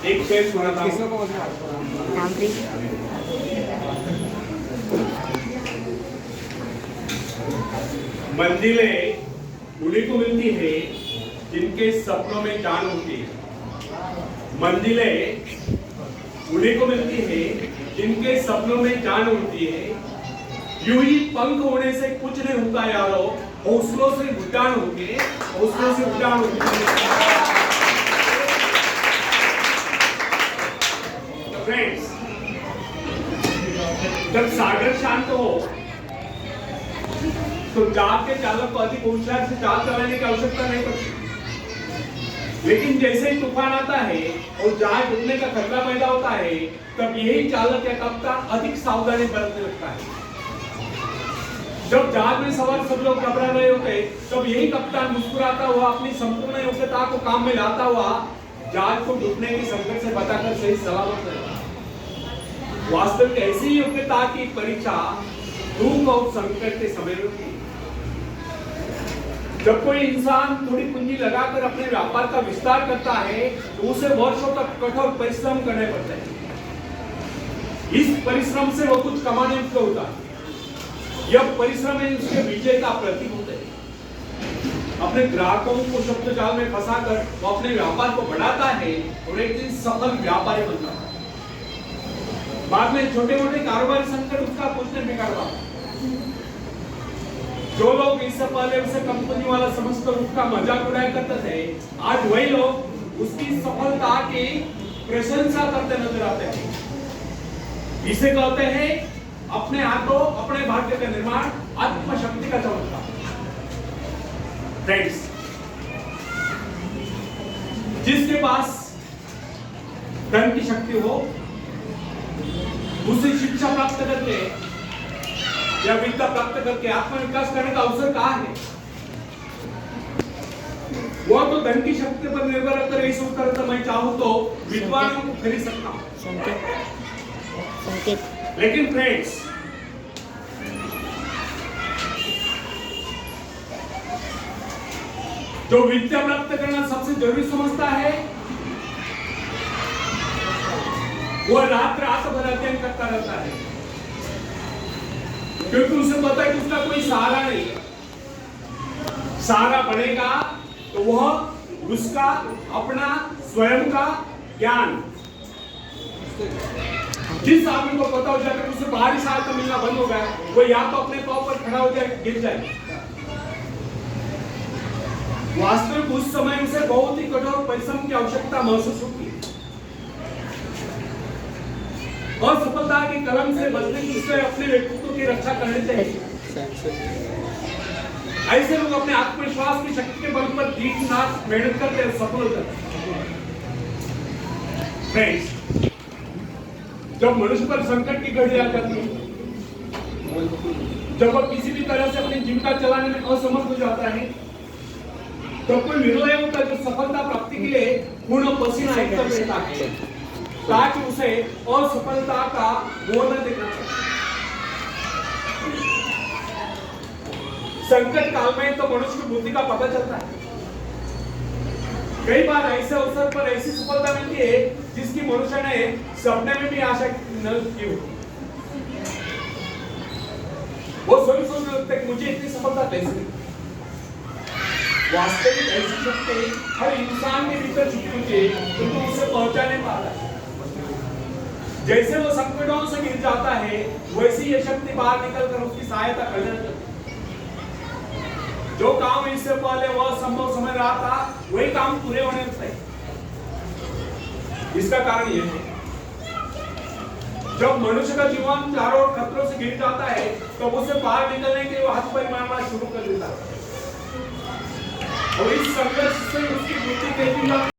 एक शेर सुनाता हूँ। मंजिलें उन्हीं को मिलती है जिनके सपनों में जान होती है। मंजिलें उन्हीं को मिलती है जिनके सपनों में जान होती है। यूं ही पंख होने से कुछ नहीं होता यारो, हौसलों से उड़ान होके, हौसलों से उड़ान होके। फ्रेंड्स, जब सागर शांत हो तो जहाज के चालक को अधिक होशियार से जहाज चलाने की आवश्यकता नहीं पड़ती। लेकिन जैसे ही तूफान आता है और जहाज डूबने का खतरा पैदा होता है, तब यही चालक या कप्तान अधिक सावधानी बरतने लगता है। जब जहाज में सवार सब लोग घबरा रहे होते, तब यही कप्तान मुस्कुराता हुआ अपनी संपूर्ण योग्यता को काम में लाता हुआ जहाज को डूबने के संकट से बचाकर सही सलामत रहेगा। वास्तविक ऐसी योग्यता की परीक्षा दुख और संकट के समय में होती है। जब कोई इंसान थोड़ी पूंजी लगाकर अपने व्यापार का विस्तार करता है, तो उसे वर्षों तक कठोर परिश्रम करने पड़ते हैं। इस परिश्रम से वो कुछ कमाने को होता है। यह परिश्रम है उसके विजय का प्रतीक होता है। अपने ग्राहकों को शब्द जाल में फंसाकर वो अपने व्यापार को बढ़ाता है और एक दिन सफल व्यापारी बनता है। बाद में छोटे मोटे कारोबारी संकट उसका कुछ नहीं बिगाड़ता। जो लोग इससे पहले उसे कंपनी वाला समझकर उसका मजाक उड़ाया करते थे, आज वही लोग उसकी सफलता की प्रशंसा करते नजर आते हैं। इसे कहते हैं अपने हाथों अपने भाग्य का निर्माण, आत्मशक्ति का चमत्कार। फ्रेंड्स, जिसके पास धन की शक्ति हो, उसे शिक्षा प्राप्त करके या विद्या प्राप्त करके आत्मविकास करने का अवसर कहाँ है? वो तो धन की शक्ति पर निर्भर रहकर यही सोचता रहता, मैं चाहूं तो विद्वानों को खरीद सकता हूं। लेकिन फ्रेंड्स, जो विद्या प्राप्त करना सबसे जरूरी समझता है, वो रात भर अध्ययन करता रहता है, क्योंकि उसे पता है कि उसका कोई सहारा नहीं है। सहारा बनेगा तो वह उसका अपना स्वयं का ज्ञान, जिस आदमी को पता हो जाए कि उसे बाहरी सहायता मिलना बंद हो गया, वो या तो अपने पांव पर खड़ा हो जाए, गिर जाए। वास्तविक उस समय उसे बहुत ही कठोर परिश्रम की आवश्यकता महसूस होती है। और सफलता की कलम से बचने की उससे अपने व्यक्तित्व की रक्षा करनी चाहिए। ऐसे लोग अपने आत्मविश्वास की शक्ति के बल पर दिन रात मेहनत करते हैं, सफल होते हैं। फ्रेंड्स, जब मनुष्य पर संकट की घड़ी आ जाती है, जब वह किसी भी तरह से अपनी जीविका चलाने में असमर्थ हो जाता है, तो कोई निर्णय होता है जो सफलता प्राप्ति के लिए पूर्ण पसीना एक कर देता है, ताकि उसे असफलता का मोह न देखना पड़े। संकट काल में तो मनुष्य की बुद्धि का पता चलता है। कई बार ऐसे अवसर पर ऐसी सफलता मिलती है जिसकी मनुष्य ने सपने में भी आशा न की हो। वो स्वयं सोचने लगता है कि मुझे इतनी सफलता कैसे मिली। वास्तविक ऐसी शक्ति हर इंसान के भीतर छुपी होती है, किंतु उसे पहचाने पाता है। जैसे वो संकटों से गिर जाता है, वैसी ये शक्ति बाहर निकलकर उसकी सहायता करने लगती है। जो काम इससे पहले वह संभव समझ रहा था, वही काम पूरे होने लगते हैं। इसका कारण यह है, जब मनुष्य का जीवन चारों ओर खतरों से घिर जाता है, तो उसे बाहर निकलने के लिए हाथ पैर मारना शुरू कर देता है। और इस संघर्ष से उसकी बुद्धि तेजी